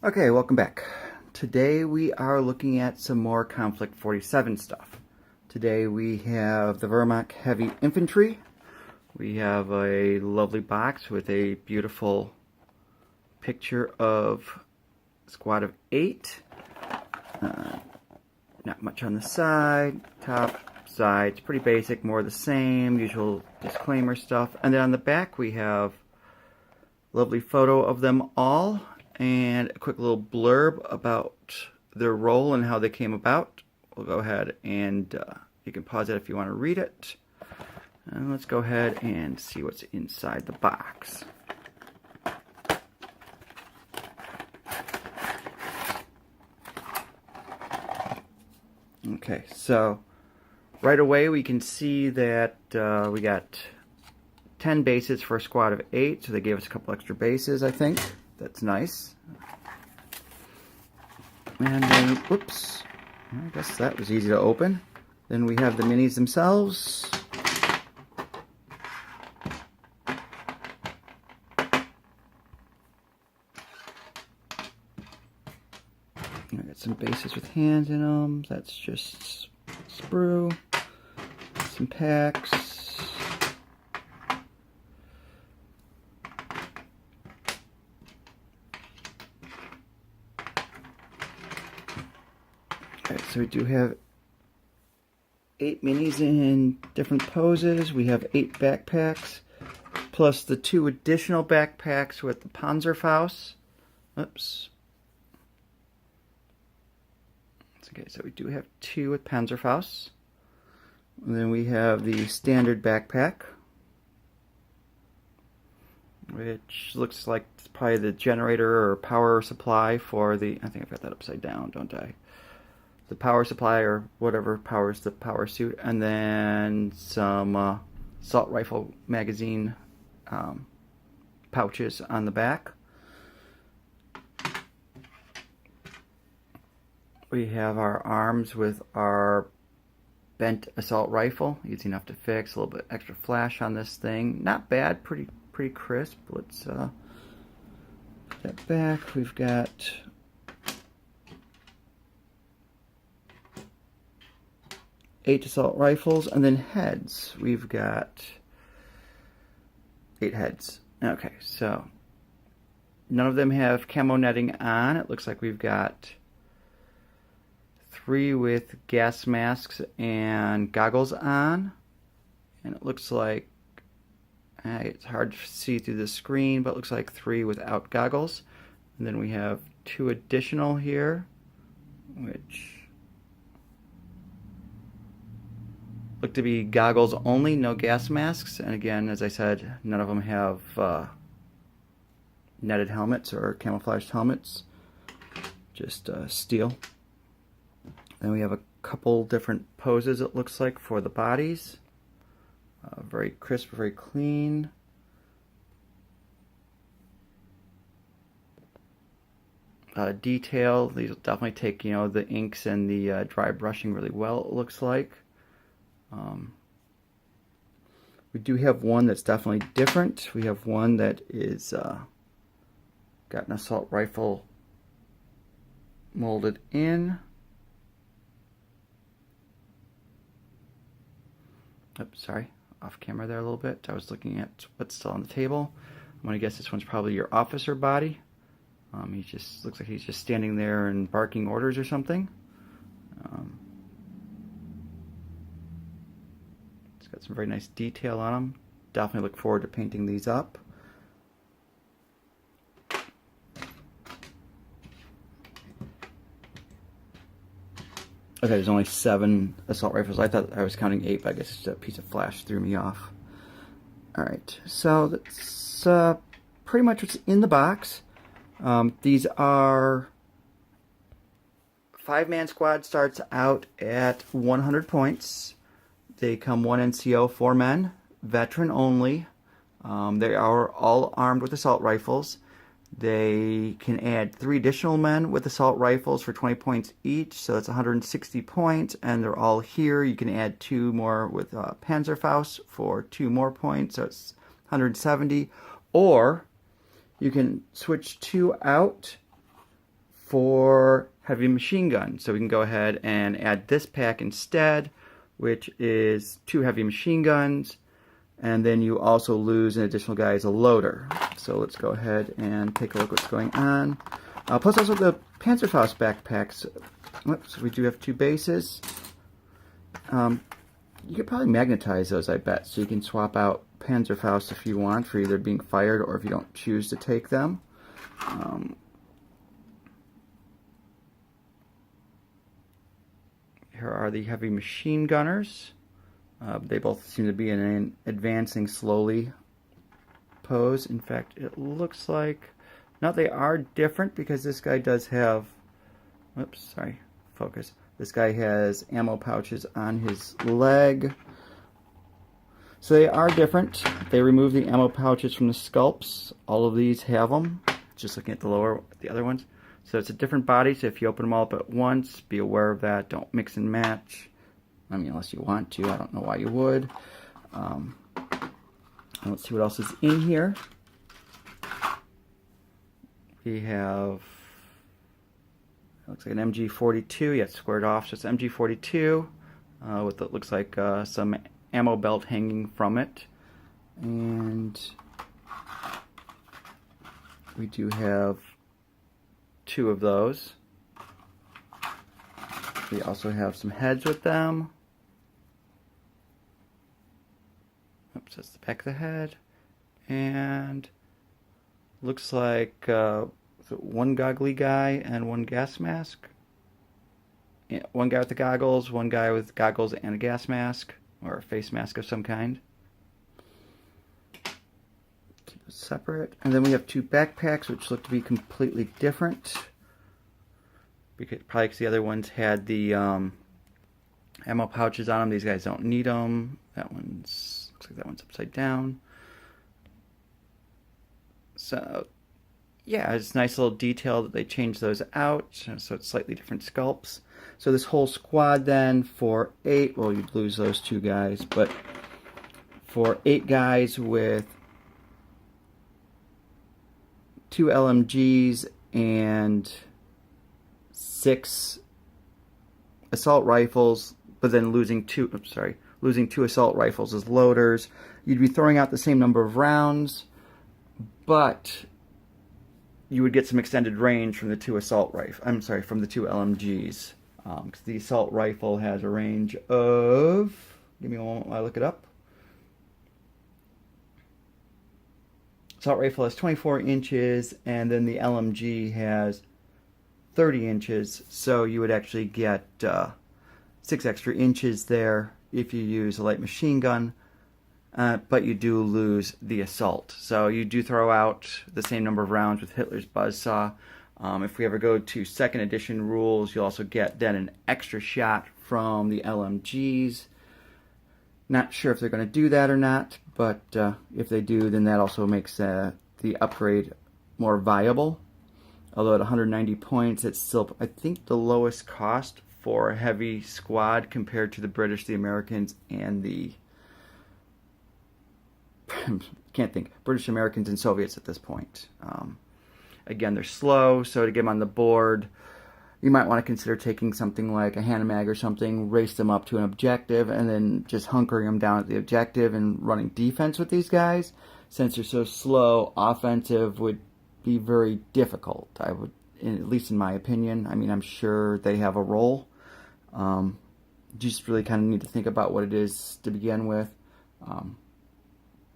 Okay, welcome back. Today we are looking at some more Konflikt 47 stuff. Today we have the Vermont Heavy Infantry. We have a lovely box with a beautiful picture of a squad of 8. Not much on the side, top, sides, pretty basic, more of the same, usual disclaimer stuff. And then on the back we have a lovely photo of them all and a quick little blurb about their role and how they came about. We'll go ahead and you can pause it if you want to read it. And let's go ahead and see what's inside the box. Okay, so right away we can see that we got 10 bases for a squad of 8, so they gave us a couple extra bases, I think. That's nice. And then, whoops, I guess that was easy to open. Then we have the minis themselves. I got some bases with hands in them. That's just sprue. Some packs. Okay, so we do have 8 minis in different poses. We have 8 backpacks, plus the 2 additional backpacks with the Panzerfaust. Oops. Okay, so we do have 2 with Panzerfaust. And then we have the standard backpack, which looks like it's probably the generator or power supply for the, I think I've got that upside down, don't I? The power supply or whatever powers the power suit, and then some assault rifle magazine pouches on the back. We have our arms with our bent assault rifle, easy enough to fix. A little bit extra flash on this thing, not bad, pretty crisp. Let's put that back. We've got eight assault rifles, and then heads. We've got 8 heads. Okay, so none of them have camo netting on. It looks like we've got 3 with gas masks and goggles on, and it looks like it's hard to see through the screen, but it looks like 3 without goggles. And then we have 2 additional here, which look to be goggles only, no gas masks. And again, as I said, none of them have netted helmets or camouflaged helmets, just steel. Then we have a couple different poses, it looks like, for the bodies. Very crisp, very clean. Detail, these will definitely take, you know, the inks and the dry brushing really well, it looks like. We do have one that's definitely different. We have one that is got an assault rifle molded in. Oops, sorry, off camera there a little bit. I was looking at what's still on the table. I'm gonna guess this one's probably your officer body. He just looks like he's just standing there and barking orders or something. It's got some very nice detail on them. Definitely look forward to painting these up. Okay, there's only 7 assault rifles. I thought I was counting 8, but I guess a piece of flash threw me off. Alright, so that's pretty much what's in the box. These are 5-man squad, starts out at 100 points. They come 1 NCO, 4 men, veteran only. They are all armed with assault rifles. They can add 3 additional men with assault rifles for 20 points each, so that's 160 points, and they're all here. You can add 2 more with Panzerfaust for 2 more points, so it's 170. Or you can switch 2 out for heavy machine guns. So we can go ahead and add this pack instead, which is 2 heavy machine guns, and then you also lose an additional guy as a loader. So let's go ahead and take a look what's going on. Plus also the Panzerfaust backpacks. Oops, we do have 2 bases. You could probably magnetize those, I bet, so you can swap out Panzerfaust if you want for either being fired or if you don't choose to take them. Here are the heavy machine gunners. They both seem to be in an advancing slowly pose. In fact, it looks like... Now they are different because this guy does have... Oops, sorry, focus. This guy has ammo pouches on his leg. So they are different. They remove the ammo pouches from the sculpts. All of these have them. Just looking at the other ones. So it's a different body, so if you open them all up at once, be aware of that. Don't mix and match. I mean, unless you want to. I don't know why you would. Let's see what else is in here. We have... looks like an MG42. Yeah, it's squared off, so it's MG42 with what looks like some ammo belt hanging from it. And we do have 2 of those. We also have some heads with them. Oops, that's the back of the head. And looks like 1 goggly guy and 1 gas mask. Yeah, 1 guy with the goggles, 1 guy with goggles and a gas mask, or a face mask of some kind. Keep it separate. And then we have 2 backpacks, which look to be completely different. Probably because the other ones had the ammo pouches on them. These guys don't need them. That one's... looks like that one's upside down. So... yeah, it's a nice little detail that they changed those out, so it's slightly different sculpts. So this whole squad then for 8, well, you'd lose those 2 guys, but for 8 guys with 2 LMGs and 6 assault rifles, but then losing 2 assault rifles as loaders, you'd be throwing out the same number of rounds, but you would get some extended range from the 2 assault rifle. I'm sorry, from the 2 LMGs, because the assault rifle has a range of... give me a moment while I look it up. Assault rifle has 24 inches, and then the LMG has 30 inches. So you would actually get 6 extra inches there if you use a light machine gun. But you do lose the assault. So you do throw out the same number of rounds with Hitler's buzzsaw. If we ever go to 2nd edition rules, you'll also get then an extra shot from the LMGs. Not sure if they're going to do that or not, but if they do, then that also makes the upgrade more viable. Although at 190 points, it's still, I think, the lowest cost for a heavy squad compared to the British, the Americans, and the... can't think. British, Americans, and Soviets at this point. Again, they're slow, so to get them on the board, you might want to consider taking something like a Hanomag or something, race them up to an objective, and then just hunkering them down at the objective and running defense with these guys. Since they're so slow, offensive would be very difficult, I would, at least in my opinion. I mean, I'm sure they have a role. You just really kind of need to think about what it is to begin with.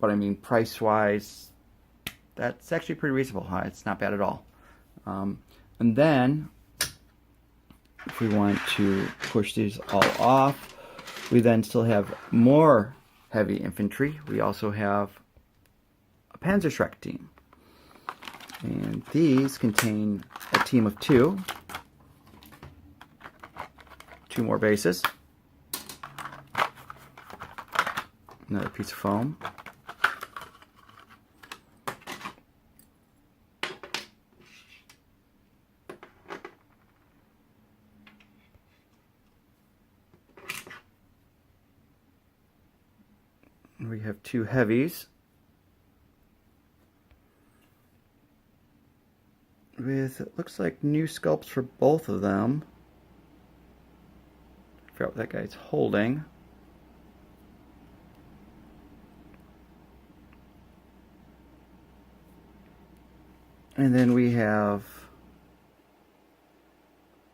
But I mean, price-wise, that's actually pretty reasonable. It's not bad at all. And then, if we want to push these all off, we then still have more heavy infantry. We also have a Panzerschreck team. And these contain a team of 2. 2 more bases. Another piece of foam. We have 2 heavies. with, it looks like new sculpts for both of them. I forgot what that guy's holding. And then we have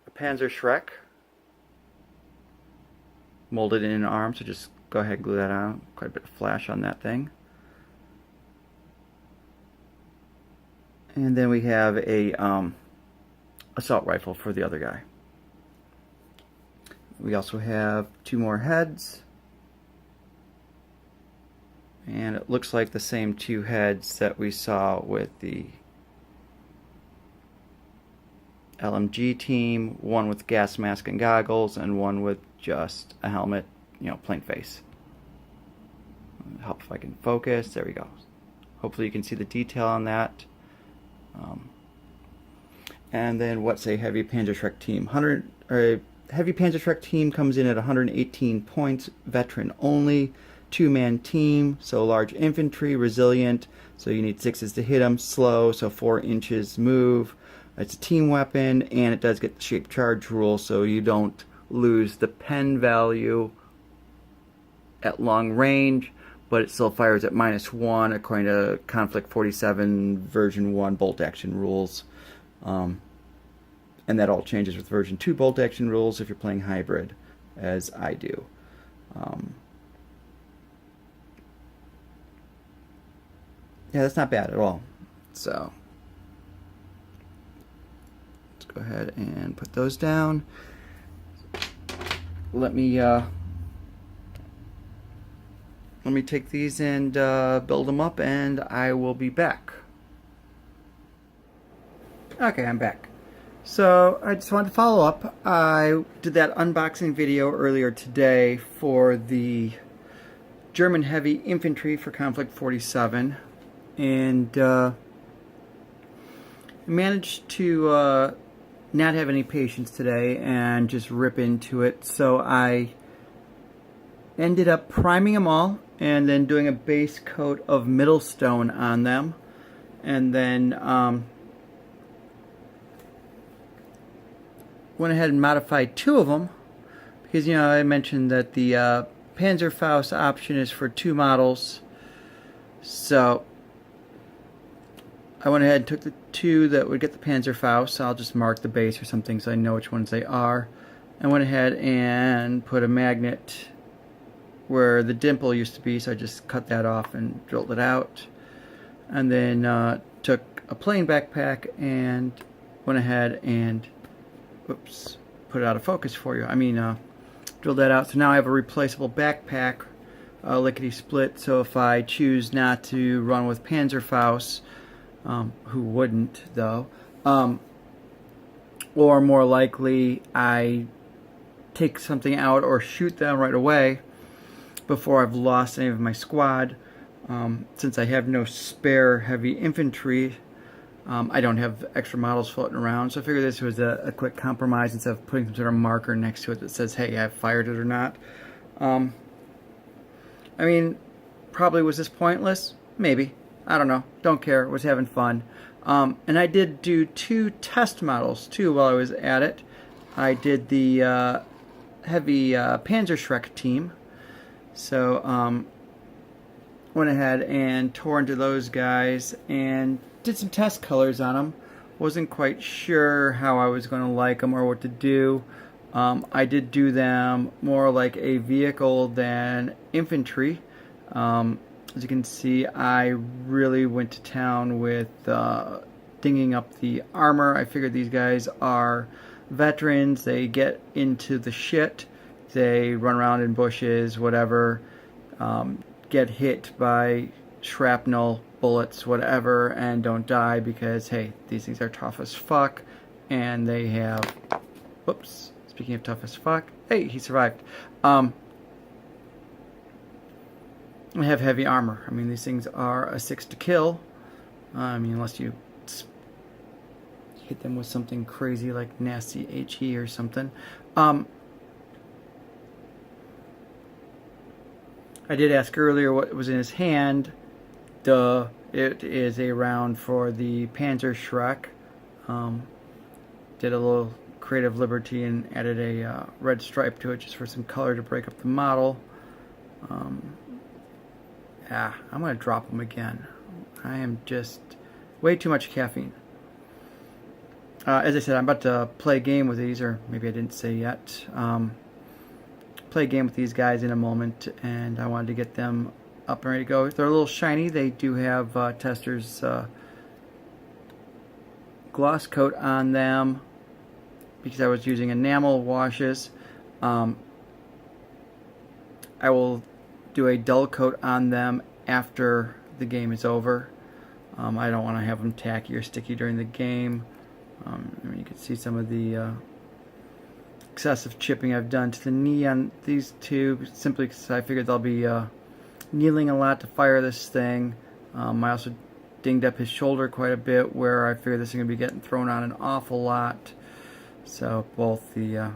a Panzer Shrek molded in an arm, so just go ahead and glue that on. Quite a bit of flash on that thing. And then we have a assault rifle for the other guy. We also have 2 more heads. And it looks like the same 2 heads that we saw with the LMG team. One with gas mask and goggles, and one with just a helmet, plain face. Help if I can focus. There we go. Hopefully you can see the detail on that. And then what's a heavy Panzer Shrek team? Heavy Panzer Shrek team comes in at 118 points, veteran only, 2-man team, so large infantry, resilient, so you need 6s to hit them, slow, so 4 inches move. It's a team weapon, and it does get the shape charge rule, so you don't lose the pen value at long range, but it still fires at -1 according to Konflikt 47 version 1 bolt action rules. And that all changes with version 2 bolt action rules if you're playing hybrid, as I do. Yeah, that's not bad at all. So let's go ahead and put those down. Let me take these and build them up, and I will be back. Okay, I'm back. So I just wanted to follow up. I did that unboxing video earlier today for the German heavy infantry for Konflikt 47, and managed to not have any patience today and just rip into it. So I ended up priming them all and then doing a base coat of Middlestone on them, and then went ahead and modified 2 of them because, I mentioned that the Panzerfaust option is for 2 models. So I went ahead and took the 2 that would get the Panzerfaust. I'll just mark the base or something so I know which ones they are. I went ahead and put a magnet where the dimple used to be, so I just cut that off and drilled it out. And then took a plain backpack and went ahead and put it out of focus for you. Drilled that out. So now I have a replaceable backpack, lickety split. So if I choose not to run with Panzerfaust, who wouldn't though, or more likely I take something out or shoot them right away before I've lost any of my squad. Since I have no spare heavy infantry, I don't have extra models floating around, so I figured this was a quick compromise instead of putting some sort of marker next to it that says, hey, I've fired it or not. Probably was this pointless? Maybe. I don't know. Don't care. Was having fun. And I did do 2 test models, too, while I was at it. I did the heavy Panzer Shrek team. So, went ahead and tore into those guys and did some test colors on them. Wasn't quite sure how I was going to like them or what to do. I did do them more like a vehicle than infantry. As you can see, I really went to town with dinging up the armor. I figured these guys are veterans. They get into the shit. They run around in bushes, whatever. Get hit by shrapnel, bullets, whatever, and don't die because, hey, these things are tough as fuck, and they have, whoops, speaking of tough as fuck, hey, he survived. They have heavy armor. These things are a 6 to kill, unless you hit them with something crazy like nasty HE or something. I did ask earlier what was in his hand. Duh, it is a round for the Panzer Shrek. Did a little creative liberty and added a red stripe to it just for some color to break up the model. Yeah, I'm going to drop them again. I am just way too much caffeine. As I said, I'm about to play a game with these, or maybe I didn't say yet. Play a game with these guys in a moment, and I wanted to get them up and ready to go. They're a little shiny. They do have Tester's gloss coat on them because I was using enamel washes. I will do a dull coat on them after the game is over. I don't want to have them tacky or sticky during the game. I mean, you can see some of the excessive chipping I've done to the knee on these two, simply because I figured they'll be kneeling a lot to fire this thing. I also dinged up his shoulder quite a bit, where I figured this is going to be getting thrown on an awful lot. So both the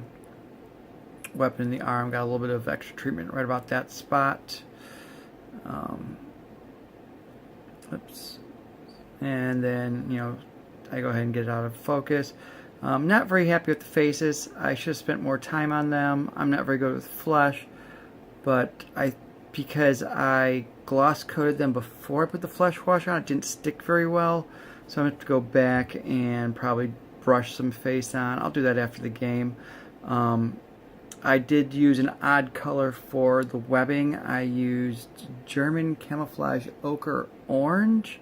weapon and the arm got a little bit of extra treatment right about that spot. Oops. And then, you know, I go ahead and get it out of focus. I'm not very happy with the faces. I should have spent more time on them. I'm not very good with flesh, but because I gloss coated them before I put the flesh wash on, it didn't stick very well. So I'm going to have to go back and probably brush some face on. I'll do that after the game. I did use an odd color for the webbing. I used German camouflage ochre orange.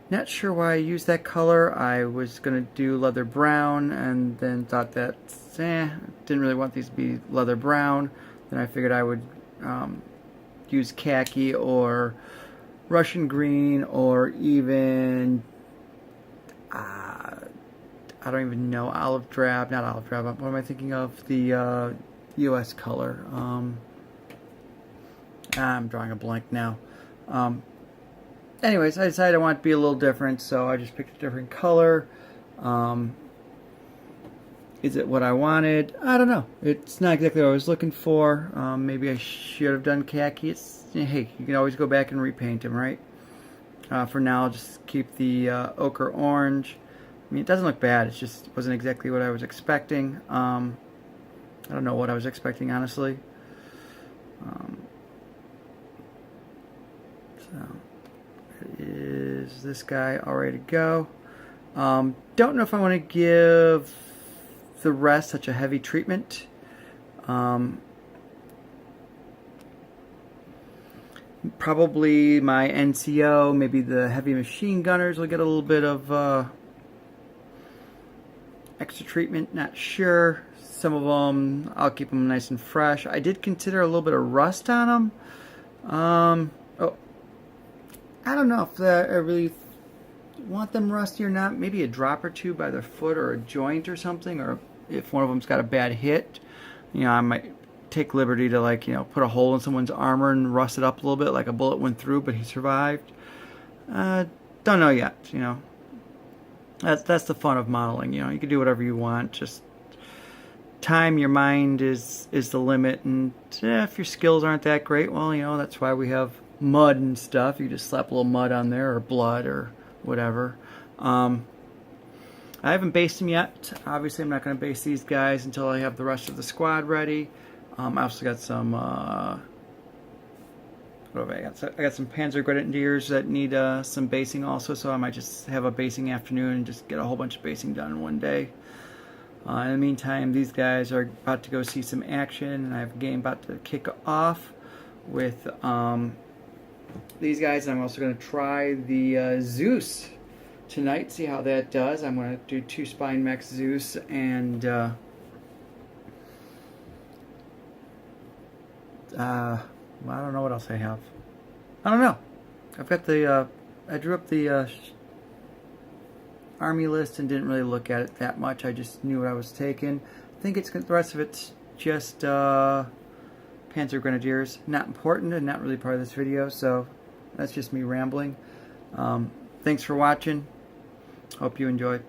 Not sure why I used that color. I was going to do leather brown and then thought that didn't really want these to be leather brown. Then I figured I would use khaki or Russian green or even I don't even know, olive drab. Not olive drab. What am I thinking of? The US color. I'm drawing a blank now. Anyways, I decided I want to be a little different, so I just picked a different color. Is it what I wanted? I don't know. It's not exactly what I was looking for. Maybe I should have done khaki. Hey, you can always go back and repaint them, right? For now, I'll just keep the ochre orange. I mean, it doesn't look bad. It just wasn't exactly what I was expecting. I don't know what I was expecting, honestly. So, is this guy all ready to go? Don't know if I want to give the rest such a heavy treatment. Probably my NCO, maybe the heavy machine gunners will get a little bit of extra treatment, not sure. Some of them, I'll keep them nice and fresh. I did consider a little bit of rust on them. I don't know if I really want them rusty or not. Maybe a drop or two by their foot or a joint or something, or if one of them's got a bad hit, you know, I might take liberty to, like, you know, put a hole in someone's armor and rust it up a little bit, like a bullet went through but he survived. Don't know yet, you know. That's the fun of modeling, you know. You can do whatever you want, just time, your mind is the limit, and if your skills aren't that great, well, you know, that's why we have mud and stuff. You just slap a little mud on there, or blood, or whatever. I haven't based them yet. Obviously, I'm not going to base these guys until I have the rest of the squad ready. I also got some what have I got? So I got some Panzer Grenadiers that need some basing also, so I might just have a basing afternoon and just get a whole bunch of basing done in one day. In the meantime, these guys are about to go see some action, and I have a game about to kick off with these guys. I'm also going to try the Zeus tonight, see how that does. I'm going to do 2 Spine Mech Zeus and well, I don't know what else I have. I don't know. I've got the I drew up the army list and didn't really look at it that much. I just knew what I was taking. I think the rest of it's just Panzer Grenadiers. Not important and not really part of this video, so that's just me rambling. Thanks for watching. Hope you enjoyed.